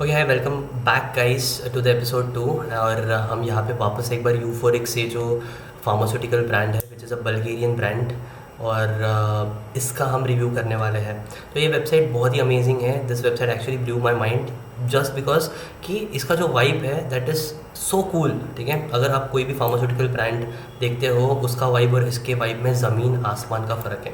Okay hi, welcome back guys to the episode 2। और हम यहाँ पे वापस एक बार यूफोरिक से जो फार्मास्यूटिकल ब्रांड है which is a Bulgarian brand, और इसका हम रिव्यू करने वाले हैं। तो ये वेबसाइट बहुत ही अमेजिंग है। This website actually blew my mind just because कि इसका जो वाइब है दैट इज़ सो कूल। ठीक है, अगर आप कोई भी फार्मास्यूटिकल ब्रांड देखते हो उसका वाइब और इसके वाइब में ज़मीन आसमान का फ़र्क है।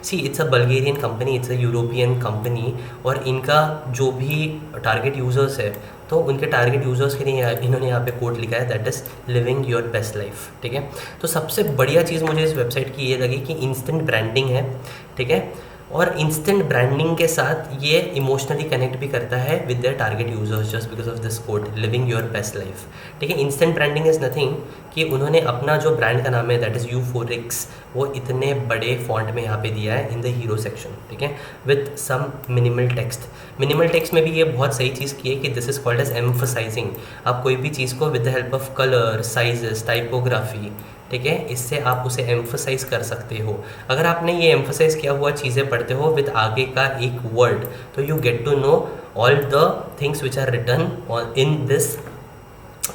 See, it's a Bulgarian company, it's a European company, और इनका जो भी टारगेट यूज़र्स है तो उनके टारगेट यूज़र्स के लिए इन्होंने यहाँ पे कोड लिखा है that is living your best life. ठीक है, तो सबसे बढ़िया चीज़ मुझे इस वेबसाइट की ये लगी कि इंस्टेंट ब्रांडिंग है। ठीक है, और इंस्टेंट ब्रांडिंग के साथ ये इमोशनली कनेक्ट भी करता है with their target users just because of this code living your best life. ठीक है, इंस्टेंट ब्रांडिंग इज़ नथिंग कि उन्होंने अपना जो ब्रांड का नाम है दैट इज़ यूफोरिक्स वो इतने बड़े फॉन्ट में यहाँ पे दिया है इन द हीरो सेक्शन। ठीक है, with some minimal text. Minimal text में भी ये बहुत सही चीज़ की है कि this is called as emphasising. आप कोई भी चीज़ को with the help of colour, sizes, typography, ठीक है, इससे आप उसे एम्फसाइज कर सकते हो। अगर आपने ये एम्फसाइज किया हुआ चीज़ें पढ़ते हो विद आगे का एक वर्ड, तो you get to know all the things which are written in this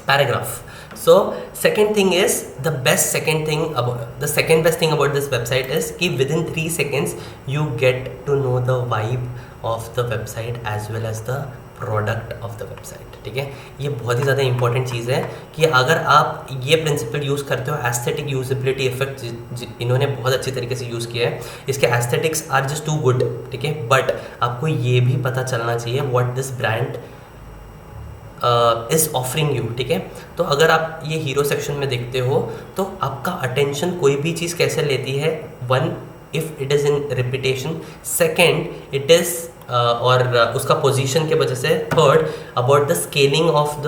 paragraph. So second thing is the second best thing about this website is कि within 3 seconds you get to know the vibe of the website as well as the product of the website. ठीक है, ये बहुत ही ज़्यादा important चीज़ है कि अगर आप ये प्रिंसिपल यूज़ करते हो, एस्थेटिक यूजेबिलिटी इफेक्ट इन्होंने बहुत अच्छी तरीके से यूज़ किया है। इसके aesthetics are just too good. ठीक है, बट आपको ये भी पता चलना चाहिए what this brand is offering you. ठीक है, तो अगर आप ये हीरो सेक्शन में देखते हो तो आपका अटेंशन कोई भी चीज़ कैसे लेती है। One, if it is in repetition. Second, it is और उसका पोजीशन के वजह से। Third, about the scaling of the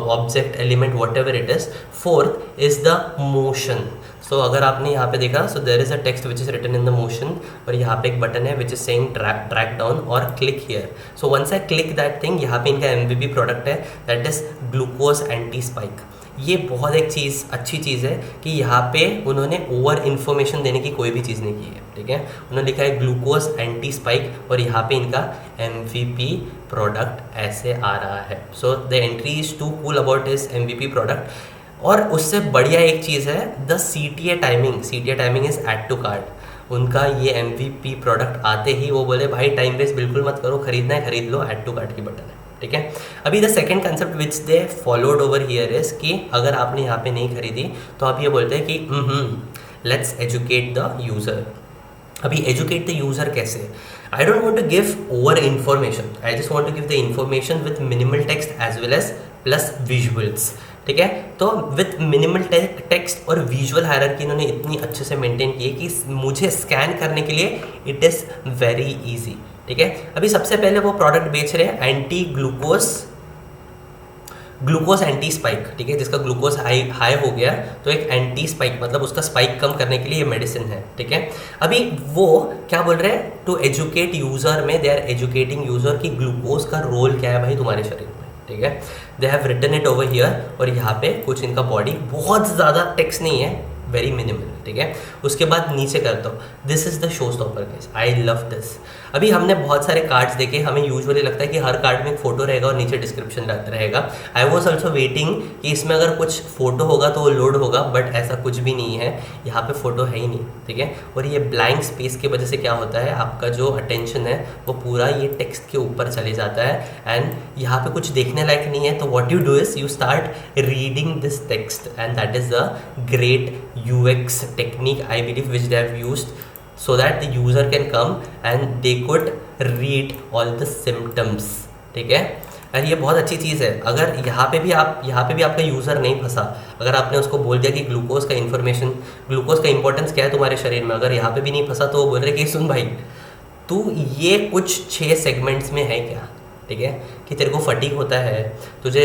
object, element, whatever it is. Fourth is the motion. So अगर आपने यहाँ पे देखा, so there is a text which is written in the motion, और यहाँ पे एक बटन है which is saying drag down और click here. So once I click that thing, यहाँ पे इनका MVP प्रोडक्ट है that is glucose anti spike. ये बहुत एक चीज़ अच्छी चीज़ है कि यहाँ पे उन्होंने ओवर इन्फॉर्मेशन देने की कोई भी चीज़ नहीं की है। ठीक है, उन्होंने लिखा है ग्लूकोज एंटी स्पाइक और यहाँ पे इनका MVP प्रोडक्ट ऐसे आ रहा है। So the entry is too cool about is MVP product. और उससे बढ़िया एक चीज़ है the CTA timing. CTA timing is add to cart. उनका ये MVP प्रोडक्ट आते ही वो बोले भाई टाइम वेस्ट बिल्कुल मत करो, खरीदना है खरीद लो, ऐड टू कार्ट की बटन है। ठीक है, अभी the second concept which they followed over here is कि अगर आपने यहाँ पे नहीं खरीदी तो आप ये बोलते हैं कि लेट्स एजुकेट द यूज़र। अभी एजुकेट द यूज़र कैसे? I don't want to give over information, I just want to give the information with minimal text as well as plus visuals. ठीक है, तो विथ मिनिमल टेक्स्ट और visual hierarchy इन्होंने इतनी अच्छे से मेंटेन की है कि मुझे स्कैन करने के लिए इट इज़ वेरी इजी। ठीक है, अभी सबसे पहले वो प्रोडक्ट बेच रहे हैं एंटी ग्लूकोज एंटी स्पाइक। ठीक है, जिसका ग्लूकोज हाई हो गया तो एक एंटी स्पाइक मतलब उसका स्पाइक कम करने के लिए ये मेडिसिन है। ठीक है, अभी वो क्या बोल रहे हैं, टू एजुकेट यूज़र में दे आर एजुकेटिंग यूज़र कि ग्लूकोज का रोल क्या है भाई तुम्हारे शरीर में। ठीक है, they have written it over here, और यहाँ पे कुछ इनका बॉडी, बहुत ज़्यादा टेक्स्ट नहीं है, वेरी मिनिमल। ठीक है, उसके बाद नीचे करता हूँ, this is the show stopper guys, I love this. अभी हमने बहुत सारे कार्ड्स देखे, हमें यूजुअली लगता है कि हर कार्ड में एक फ़ोटो रहेगा और नीचे डिस्क्रिप्शन रहेगा। आई वॉज ऑल्सो वेटिंग कि इसमें अगर कुछ फ़ोटो होगा तो वो लोड होगा, बट ऐसा कुछ भी नहीं है, यहाँ पे फ़ोटो है ही नहीं। ठीक है, और ये ब्लैंक स्पेस की वजह से क्या होता है, आपका जो अटेंशन है वो पूरा ये टेक्स्ट के ऊपर चले जाता है, एंड यहाँ पे कुछ देखने लायक नहीं है। तो what you do is you start reading this text, and that is a great UX technique I believe which they have used so that the user can come and they could read all the symptoms. ठीक है, और ये बहुत अच्छी चीज़ है। अगर यहाँ पे भी आपका यूज़र नहीं फंसा, अगर आपने उसको बोल दिया कि ग्लूकोज का इन्फॉर्मेशन, ग्लूकोज का इंपॉर्टेंस क्या है तुम्हारे शरीर में, अगर यहाँ पे भी नहीं फंसा तो वो बोल रहे कि सुन भाई तू ये कुछ 6 सेगमेंट्स में है क्या। ठीक है, कि तेरे को फटीग होता है, तुझे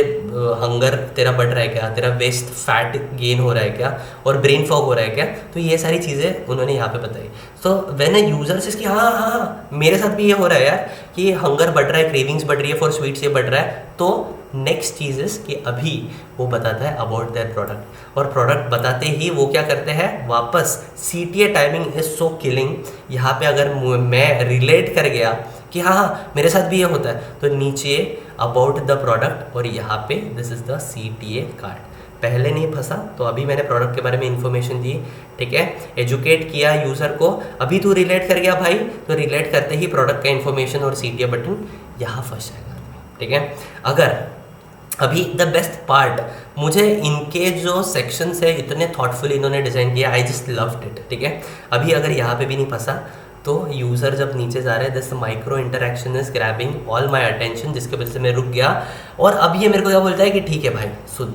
हंगर तेरा बढ़ रहा है क्या, तेरा वेस्ट फैट गेन हो रहा है क्या, और ब्रेन फॉग हो रहा है क्या, तो ये सारी चीज़ें उन्होंने यहाँ पे बताई। सो व्हेन अ यूज़र से कि हाँ मेरे साथ भी ये हो रहा है यार कि हंगर बढ़ रहा है, क्रेविंग्स बढ़ रही है फॉर स्वीट्स, ये बढ़ रहा है, तो नेक्स्ट चीज़ इज़ कि अभी वो बताता है अबाउट देयर प्रोडक्ट, और प्रोडक्ट बताते ही वो क्या करते हैं, वापस CTA timing is so killing. यहाँ पे अगर मैं रिलेट कर गया कि हाँ मेरे साथ भी ये होता है, तो नीचे अबाउट द प्रोडक्ट, और यहाँ पे this is the CTA card. पहले नहीं फंसा तो अभी मैंने प्रोडक्ट के बारे में इन्फॉर्मेशन दी, ठीक है, एजुकेट किया यूज़र को, अभी तू रिलेट कर गया भाई, तो रिलेट करते ही प्रोडक्ट का इन्फॉर्मेशन और CTA बटन यहाँ फंस जाएगा, ठीक है। अगर अभी द बेस्ट पार्ट, मुझे इनके जो सेक्शंस है इतने थॉटफुली इन्होंने डिज़ाइन किया, आई जस्ट लव्ड इट, ठीक है। अभी अगर यहाँ पे भी नहीं फंसा तो यूज़र जब नीचे जा रहे हैं, this micro interaction is grabbing all my attention, जिसके वजह से मैं रुक गया। और अब ये मेरे को क्या बोलता है कि ठीक है भाई सुन,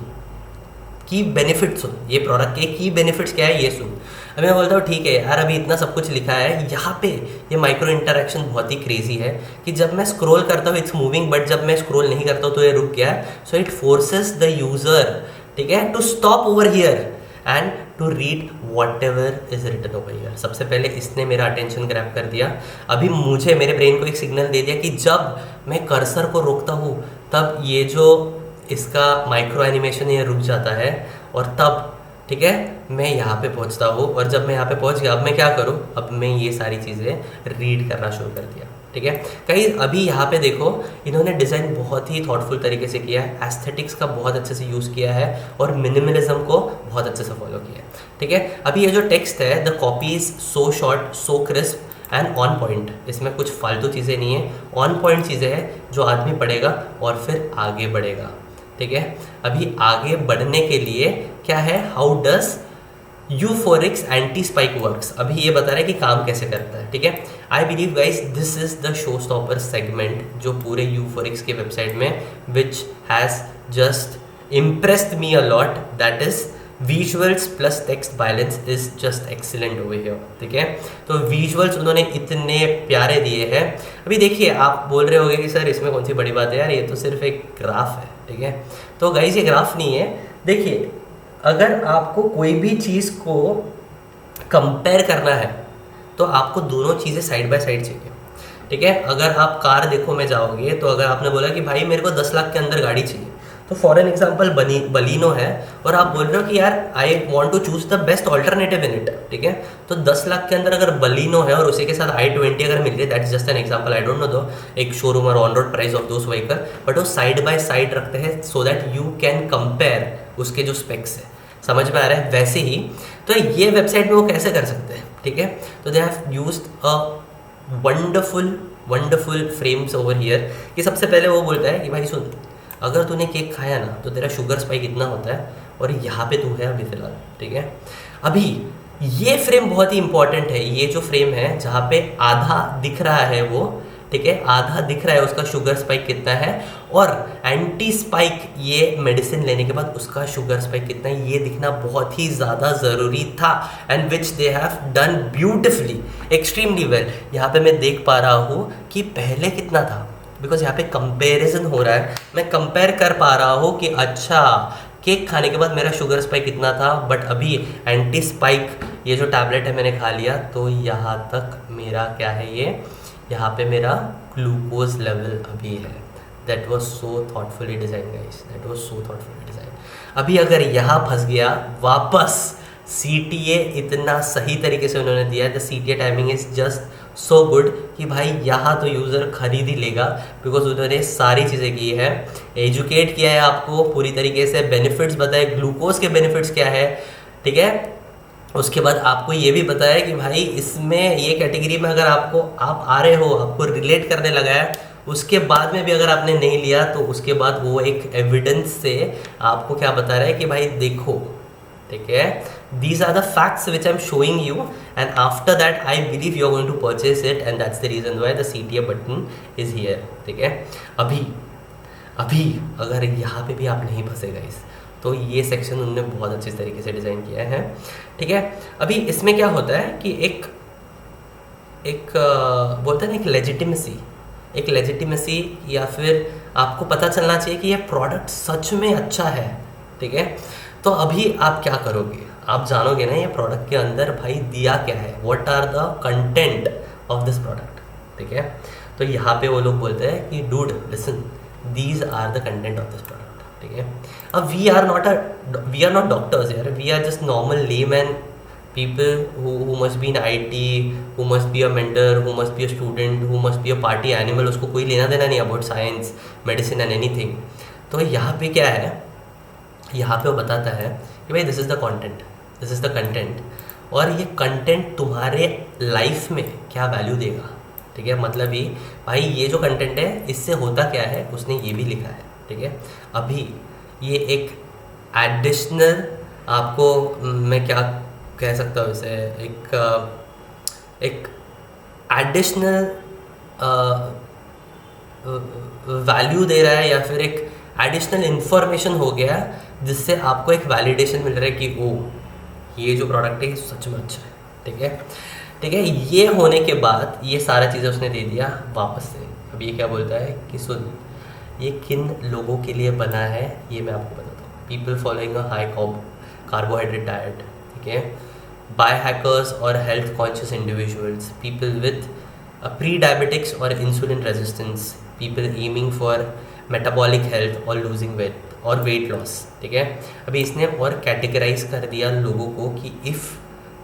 की बेनिफिट्स सुन, ये प्रोडक्ट के की बेनिफिट्स क्या है ये सुन। अब मैं बोलता हूँ ठीक है यार, अभी इतना सब कुछ लिखा है यहाँ पे, ये माइक्रो इंटरेक्शन बहुत ही क्रेजी है कि जब मैं स्क्रॉल करता हूँ इट्स मूविंग, बट जब मैं स्क्रॉल नहीं करता हूँ तो ये रुक गया। So it forces the user, ठीक है, to stop over here and to read whatever is written over here. सबसे पहले इसने मेरा अटेंशन ग्रैब कर दिया, अभी मुझे मेरे ब्रेन को एक सिग्नल दे दिया कि जब मैं कर्सर को रोकता हूँ तब ये जो इसका माइक्रो एनिमेशन ये रुक जाता है, और तब ठीक है मैं यहाँ पे पहुँचता हूँ। और जब मैं यहाँ पे पहुँच गया, अब मैं क्या करूँ, अब मैं ये सारी चीज़ें रीड करना शुरू कर दिया, ठीक है। कहीं अभी यहाँ पे देखो इन्होंने डिज़ाइन बहुत ही थॉटफुल तरीके से किया है, एस्थेटिक्स का बहुत अच्छे से यूज़ किया है और मिनिमलिज्म को बहुत अच्छे से फॉलो किया है, ठीक है। अभी ये जो टेक्स्ट है, the copy is so short so crisp and on point, इसमें कुछ फालतू चीज़ें नहीं है, ऑन पॉइंट चीज़ें हैं जो आदमी पढ़ेगा और फिर आगे बढ़ेगा, ठीक है। अभी आगे बढ़ने के लिए क्या है, how does Euphorix anti spike works, अभी ये बता रहा है कि काम कैसे करता है, ठीक है। I believe guys this is the show stopper segment जो पूरे यूफोरिक्स के वेबसाइट में which has just impressed me a lot, that is visuals plus text balance is just excellent over here, ठीक है। तो विजुअल्स उन्होंने इतने प्यारे दिए हैं। अभी देखिए आप बोल रहे होंगे कि सर इसमें कौन सी बड़ी बात है यार, ये तो सिर्फ एक ग्राफ है, ठीक है। तो गाइस ये ग्राफ नहीं है, देखिए अगर आपको कोई भी चीज़ को कंपेयर करना है तो आपको दोनों चीज़ें साइड बाय साइड चाहिए, ठीक है। अगर आप कार देखो में जाओगे तो अगर आपने बोला कि भाई मेरे को 10 लाख के अंदर गाड़ी चाहिए, तो फॉर एन एग्जाम्पल बलीनो है और आप बोल रहे हो कि यार I want to choose the best alternative in it, ठीक है। तो 10 लाख के अंदर अगर बलीनो है और उसी के साथ i20 अगर मिल रही है, that is just an example, I don't know दो एक शोरूम और on road price of those vehicle, but वो साइड बाय साइड रखते हैं so that you can compare उसके जो स्पेक्स है, समझ में आ रहा है। वैसे ही तो ये वेबसाइट में वो कैसे कर सकते हैं, ठीक है। तो they have used a wonderful frames over here, कि सबसे पहले वो बोलता है कि भाई सुन, अगर तूने केक खाया ना तो तेरा शुगर स्पाइक इतना होता है और यहाँ पे तू है अभी फिलहाल, ठीक है। अभी ये फ्रेम बहुत ही इंपॉर्टेंट है, ये जो फ्रेम है जहाँ पे आधा दिख रहा है वो, ठीक है, आधा दिख रहा है उसका शुगर स्पाइक कितना है, और एंटी स्पाइक ये मेडिसिन लेने के बाद उसका शुगर स्पाइक कितना है, ये दिखना बहुत ही ज़्यादा ज़रूरी था, and which they have done beautifully extremely well. यहाँ पे मैं देख पा रहा हूँ कि पहले कितना था, बिकॉज यहाँ पे कंपैरिजन हो रहा है, मैं कंपेयर कर पा रहा हूँ कि अच्छा केक खाने के बाद मेरा शुगर स्पाइक कितना था, बट अभी एंटी स्पाइक ये जो टैबलेट है मैंने खा लिया तो यहाँ तक मेरा क्या है, ये यहाँ पे मेरा ग्लूकोज लेवल अभी है। That was so thoughtfully design guys, that was so thoughtfully design. अभी अगर यहाँ फंस गया वापस, CTA इतना सही तरीके से उन्होंने दिया है, the CTA timing is just so good कि भाई यहाँ तो यूज़र खरीद ही लेगा, बिकॉज उन्होंने सारी चीज़ें की है, एजुकेट किया है आपको पूरी तरीके से, बेनिफिट्स बताए, ग्लूकोज के बेनिफिट्स क्या है, ठीक है। उसके बाद आपको ये भी बताया कि भाई इसमें ये कैटेगरी में अगर आप आ रहे हो, आपको रिलेट करने लगा है, उसके बाद में भी अगर आपने नहीं लिया तो उसके बाद वो एक एविडेंस से आपको क्या बता रहा है कि भाई देखो, ठीक है, these are the facts which I'm showing you, and after that I believe you are going to purchase it, and that's the reason why the CTA button is here, ठीक है। अभी अगर यहाँ पे भी आप नहीं फंसेगा इस, तो ये सेक्शन उन्होंने बहुत अच्छे तरीके से डिज़ाइन किया है, ठीक है। अभी इसमें क्या होता है कि एक बोलते हैं ना एक लेजिटिमेसी या फिर आपको पता चलना चाहिए कि ये प्रोडक्ट सच में अच्छा है, ठीक है। तो अभी आप क्या करोगे, आप जानोगे ना ये प्रोडक्ट के अंदर भाई दिया क्या है, what are the content of this product, ठीक है। तो यहाँ पे वो लोग बोलते हैं कि dude listen, these are the content of this product, ठीक है। अब वी आर नॉट डॉक्टर्स यार, we are just normal layman people who must be in IT, who must be a mentor, who must be a student, who must be a party animal, उसको कोई लेना देना नहीं about science, medicine and anything. तो यहाँ पे क्या है, यहाँ पे वो बताता है कि भाई this is the content, this is the content, और ये कंटेंट तुम्हारे लाइफ में क्या वैल्यू देगा। ठीक है, मतलब ये भाई ये जो कंटेंट है इससे होता क्या है, उसने ये भी लिखा है। ठीक है, अभी ये एक एडिशनल आपको मैं क्या कह सकता हूँ इसे, एक एडिशनल वैल्यू दे रहा है, या फिर एक एडिशनल इन्फॉर्मेशन हो गया जिससे आपको एक वैलिडेशन मिल रहा है कि ओ ये जो प्रोडक्ट है सच में अच्छा है। ठीक है, ठीक है, ये होने के बाद ये सारा चीज़ें उसने दे दिया वापस से। अब ये क्या बोलता है कि सुन, ये किन लोगों के लिए बना है ये मैं आपको बताता हूँ। People following a high carbohydrate diet, ठीक है, biohackers or health conscious individuals, people with pre-diabetics or insulin resistance, people aiming for metabolic health or losing weight or weight loss। ठीक है, अभी इसने और कैटेगराइज कर दिया लोगों को कि if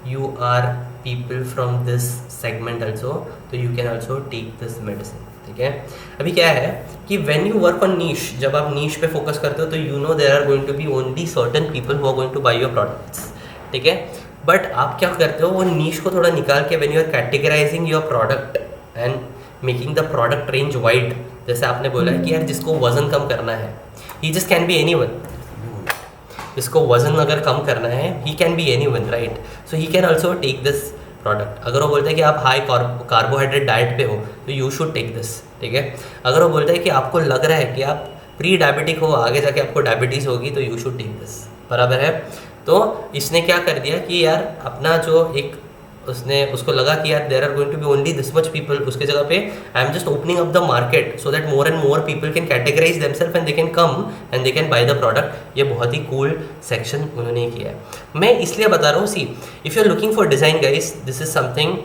you are people from this segment also तो you can also take this medicine. ठीक है, अभी क्या है कि when you work on niche, जब आप नीश पे फोकस करते हो तो you know there are going to be only certain people who are going to buy your products. ठीक है, बट आप क्या करते हो, वो नीश को थोड़ा निकाल के when you are categorising your product and making the product range wide, जैसे आपने बोला है कि यार जिसको वजन कम करना है, he just can be anyone, जिसको वजन अगर कम करना है he can be anyone, right, so he can also take this product. अगर वो बोलता है कि आप हाई कार्बोहाइड्रेट डाइट पे हो तो यू शुड टेक दिस। ठीक है, अगर वो बोलता है कि आपको लग रहा है कि आप प्री डायबिटिक हो, आगे जाके आपको डायबिटीज़ होगी, तो यू शुड टेक दिस, बराबर है। तो इसने क्या कर दिया कि यार अपना जो एक उसने उसको लगा कि यार there are going to be only this much people, उसके जगह पे I am just opening up the market so that more and more people can categorise themself and they can come and they can buy the product. ये बहुत ही cool section उन्होंने किया है। मैं इसलिए बता रहा हूँ, see if you are looking for design guys, this is something,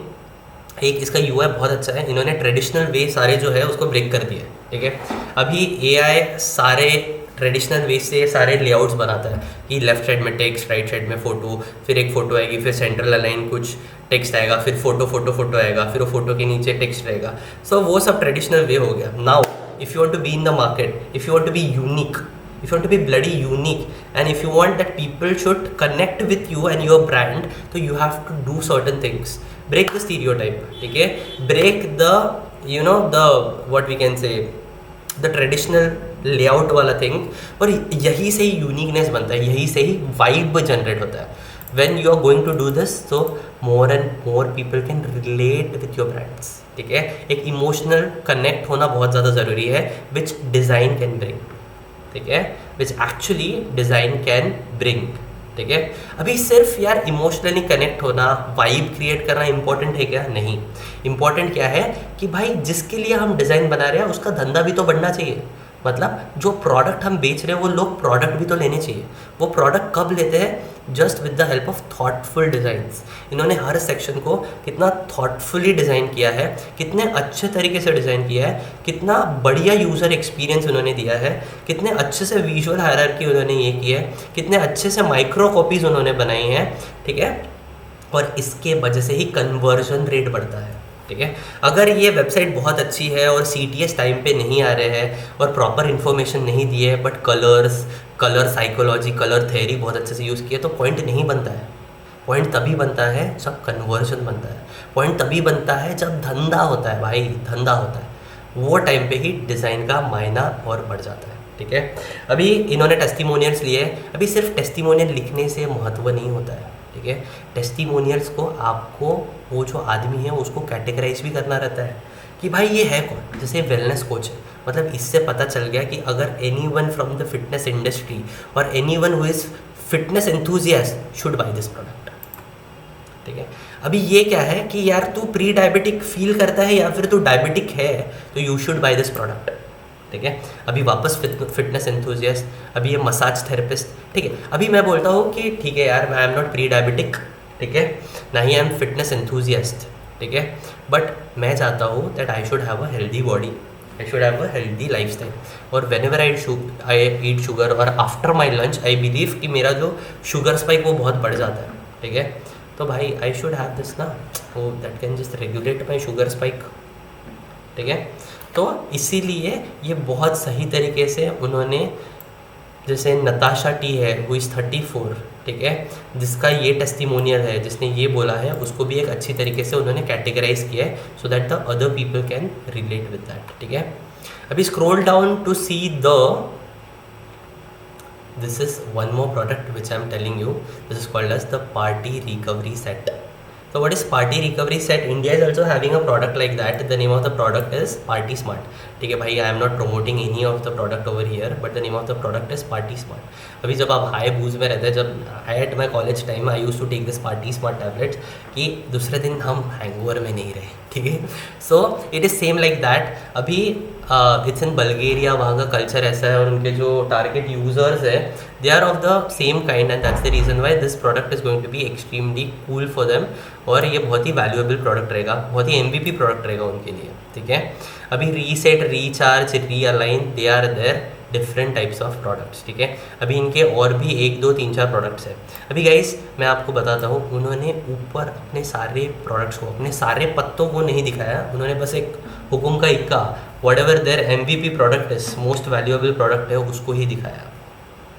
एक इसका यूआई बहुत अच्छा है, इन्होंने ट्रेडिशनल वे सारे जो है उसको ब्रेक कर दिया है। ठीक है, अभी एआई सारे ट्रेडिशनल वे से सारे लेआउट्स बनाता है कि लेफ्ट साइड में टेक्स्ट, राइट साइड में फ़ोटो, फिर एक फ़ोटो आएगी, फिर सेंट्रल अलाइन कुछ टेक्स्ट आएगा, फिर फोटो आएगा, फिर वो फोटो के नीचे टेक्स्ट रहेगा। सो वो सब ट्रेडिशनल वे हो गया। Now if you want to be in the market, if you want to be unique, if you want to be bloody unique, and if you want that people should connect with you and your brand, so you have to do certain things, break the stereotype, ठीक है, break the you know the what we can say the traditional layout वाला thing, और यही से ही uniqueness बनता है, यही से ही वाइब जनरेट होता है। when you are going to do this, so more and more people can relate with your brands। ठीक है, एक इमोशनल कनेक्ट होना बहुत ज़्यादा ज़रूरी है, which design can bring। ठीक है, which actually design can bring. ठीक है, अभी सिर्फ यार इमोशनली कनेक्ट होना, वाइब क्रिएट करना इंपॉर्टेंट है क्या? नहीं, इंपॉर्टेंट क्या है कि भाई जिसके लिए हम डिज़ाइन बना रहे हैं उसका धंधा भी तो बढ़ना चाहिए। मतलब जो प्रोडक्ट हम बेच रहे हैं वो लोग प्रोडक्ट भी तो लेने चाहिए। वो प्रोडक्ट कब लेते हैं? Just with the help of thoughtful designs. इन्होंने हर सेक्शन को कितना थॉटफुली डिज़ाइन किया है, कितने अच्छे तरीके से डिज़ाइन किया है, कितना बढ़िया यूज़र एक्सपीरियंस उन्होंने दिया है, कितने अच्छे से विजुअल हायरार्की उन्होंने ये की है, कितने अच्छे से माइक्रो कॉपीज़ उन्होंने बनाई हैं। ठीक है, और इसके वजह से ही कन्वर्जन रेट बढ़ता है। ठीक है, अगर ये वेबसाइट बहुत अच्छी है और CTS टाइम पे नहीं आ रहे हैं और प्रॉपर इन्फॉर्मेशन नहीं दी है, but colour psychology, colour theory बहुत अच्छे से यूज़ किए, तो पॉइंट नहीं बनता है। पॉइंट तभी बनता है जब कन्वर्जन बनता है, पॉइंट तभी बनता है जब धंधा होता है भाई, धंधा होता है। वो टाइम पे ही डिज़ाइन का मायना और बढ़ जाता है। ठीक है, अभी इन्होंने टेस्टिमोनियल्स लिए, अभी सिर्फ टेस्टिमोनियल लिखने से महत्व नहीं होता है। ठीक है, टेस्टिमोनियल्स को आपको वो जो आदमी है उसको कैटेगराइज भी करना रहता है कि भाई ये है कौन। जैसे वेलनेस कोच है, मतलब इससे पता चल गया कि अगर anyone from the fitness industry और anyone who is fitness enthusiast should buy this product. ठीक है, अभी ये क्या है कि यार तू प्री डायबिटिक फील करता है या फिर तू डायबिटिक है तो you should buy this product. ठीक है, अभी वापस फिटनेस एंथुजियास्ट, अभी ये मसाज थेरेपिस्ट। ठीक है, अभी मैं बोलता हूँ कि ठीक है यार, I am not pre diabetic, ठीक है, ना ही आई एम फिटनेस एंथुजियास्ट। ठीक है, बट मैं चाहता हूँ that I should have a healthy body, I should have a healthy life style, और whenever I eat sugar और after my lunch I believe कि मेरा जो शुगर स्पाइक वो बहुत बढ़ जाता है। ठीक है, तो भाई आई शुड हैव दिस ना, वो that can just regulate my sugar spike, ठीक है। तो इसीलिए ये बहुत सही तरीके से उन्होंने, जैसे नताशा टी है वो इज़ 34, ठीक है, जिसका ये टेस्टिमोनियल है, जिसने ये बोला है, उसको भी एक अच्छी तरीके से उन्होंने कैटेगराइज किया है so that the other people can relate with that, ठीक है। अभी scroll down to see the, this is one more product which I am telling you, this is called as the party recovery set. So what is Party Recovery Set? India is also having a product like that. The name of the product is Party Smart. ठीक है भाई, I am not promoting any of the product over here, but the name of the product is Party Smart. अभी जब आप high बूज में रहते हैं, जब I at my college time I use to take this Party Smart tablets, कि दूसरे दिन हम हैंगओवर में नहीं रहे, ठीक है। So it is same like that. अभी इट्स इन बल्गेरिया, वहाँ का कल्चर ऐसा है और उनके जो टारगेट यूजर्स है they are of the same kind, and that's the reason why this product is going to be extremely cool for them. और ये बहुत ही वैल्यूएबल प्रोडक्ट रहेगा, बहुत ही MVP प्रोडक्ट रहेगा उनके लिए, ठीक है। अभी reset, recharge, realign, they are there different types of products, ठीक है। अभी इनके और भी 1 2 3 4 प्रोडक्ट्स हैं. अभी गाइस मैं आपको बताता हूँ, उन्होंने ऊपर अपने सारे प्रोडक्ट्स को, अपने सारे पत्तों को नहीं दिखाया, उन्होंने बस एक हुकुम का इक्का, whatever there MVP product is, most valuable product है, उसको ही दिखाया,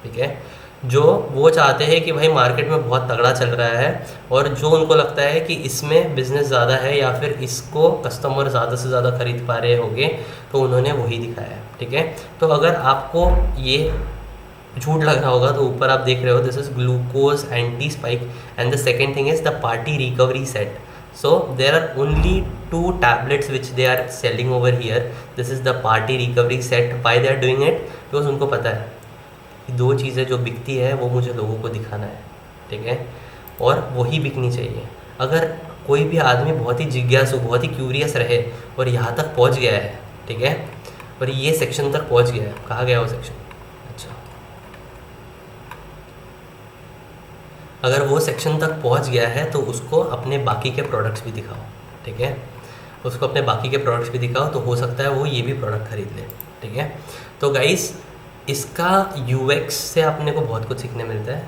ठीक है। जो वो चाहते हैं कि भाई मार्केट में बहुत तगड़ा चल रहा है और जो उनको लगता है कि इसमें बिज़नेस ज़्यादा है या फिर इसको कस्टमर ज़्यादा से ज़्यादा खरीद पा रहे होंगे, तो उन्होंने वही दिखाया है, ठीक है। तो अगर आपको ये झूठ लग रहा होगा तो ऊपर आप देख रहे हो, this is glucose anti spike and the second thing is the party recovery set. So there are only 2 tablets which they are selling over here. This is the party recovery set. Why they are doing it? Because उनको पता है कि 2 चीज़ें जो बिकती है वो मुझे लोगों को दिखाना है, ठीक है, और वही बिकनी चाहिए. अगर कोई भी आदमी बहुत ही जिज्ञासु, बहुत ही क्यूरियस रहे और यहाँ तक पहुँच गया है, ठीक है, और ये सेक्शन तक पहुँच गया है, कहाँ गया वो सेक्शन, अच्छा, अगर वो सेक्शन तक पहुंच गया है तो उसको अपने बाकी के प्रोडक्ट्स भी दिखाओ, ठीक है, उसको अपने बाकी के प्रोडक्ट्स भी दिखाओ, तो हो सकता है वो ये भी प्रोडक्ट खरीद ले, ठीक है। तो गाइस इसका UX से अपने को बहुत कुछ सीखने मिलता है.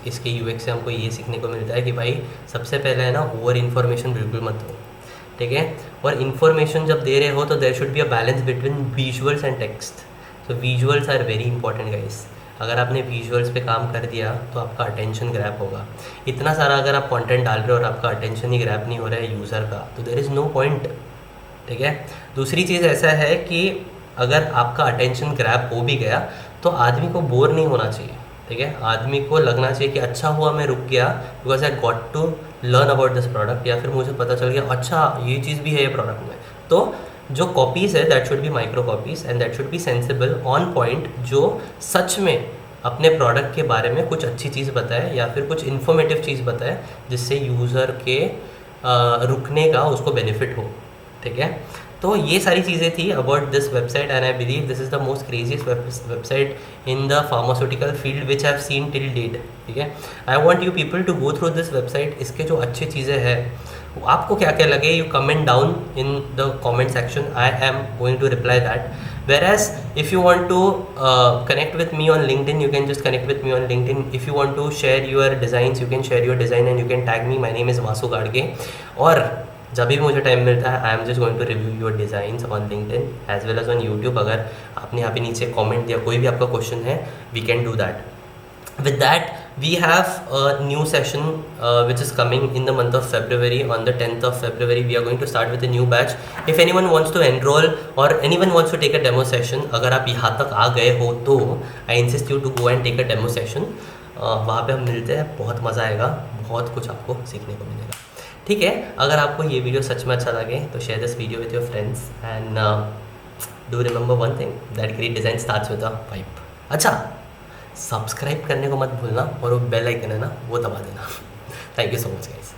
इसके UX से हमको ये सीखने को मिलता है कि भाई सबसे पहले है ना, ओवर इन्फॉर्मेशन बिल्कुल मत दो, ठीक है, और इन्फॉर्मेशन जब दे रहे हो तो there should be a balance between visuals and text. So visuals are very important guys. अगर आपने विजुअल्स पे काम कर दिया तो आपका अटेंशन ग्रैब होगा. इतना सारा अगर आप कंटेंट डाल रहे हो और आपका अटेंशन ही ग्रैब नहीं हो रहा है यूज़र का, तो देयर इज़ नो पॉइंट, ठीक है. दूसरी चीज़ ऐसा है कि अगर आपका अटेंशन ग्रैब हो भी गया तो आदमी को बोर नहीं होना चाहिए, ठीक है. आदमी को लगना चाहिए कि अच्छा हुआ मैं रुक गया, because I got to learn about this product, या फिर मुझे पता चल गया अच्छा ये चीज़ भी है ये प्रोडक्ट में. तो जो कॉपीज़ है that should be micro copies and that should be sensible on point, जो सच में अपने प्रोडक्ट के बारे में कुछ अच्छी चीज़ बताए या फिर कुछ इन्फॉर्मेटिव चीज़ बताए जिससे यूज़र के रुकने का उसको बेनिफिट हो, ठीक है. तो ये सारी चीज़ें थी about this website and I believe this is the most craziest website in the pharmaceutical field which I have seen till date, ठीक है. I want you people to go through this website. इसके जो अच्छी चीज़ें हैं आपको क्या क्या लगे, you comment down in the comment section. I am going to reply that. Whereas if you want to connect with me on LinkedIn, you can just connect with me on LinkedIn. If you want to share your designs, you can share your design and you can tag me. My name is Vasu Gadge. और जब भी मुझे time मिलता है, I am just going to review your designs on LinkedIn as well as on YouTube. अगर आपने यहाँ पे नीचे कमेंट दिया, कोई भी आपका क्वेश्चन है, we can do that. With that, we have a new session which is coming in the month of February. On the 10th of February, we are going to start with a new batch. If anyone wants to enroll or anyone wants to take a demo session, अगर आप यहाँ तक आ गए हो तो I insist you to go and take a demo session. वहाँ पे हम मिलते हैं, बहुत मज़ा आएगा, बहुत कुछ आपको सीखने को मिलेगा, ठीक है. अगर आपको ये वीडियो सच में अच्छा लगे तो share this video with your friends and do remember one thing, that great design starts with a pipe. अच्छा, सब्सक्राइब करने को मत भूलना और वो बेल आइकन है ना, वो दबा देना. Thank you so much guys.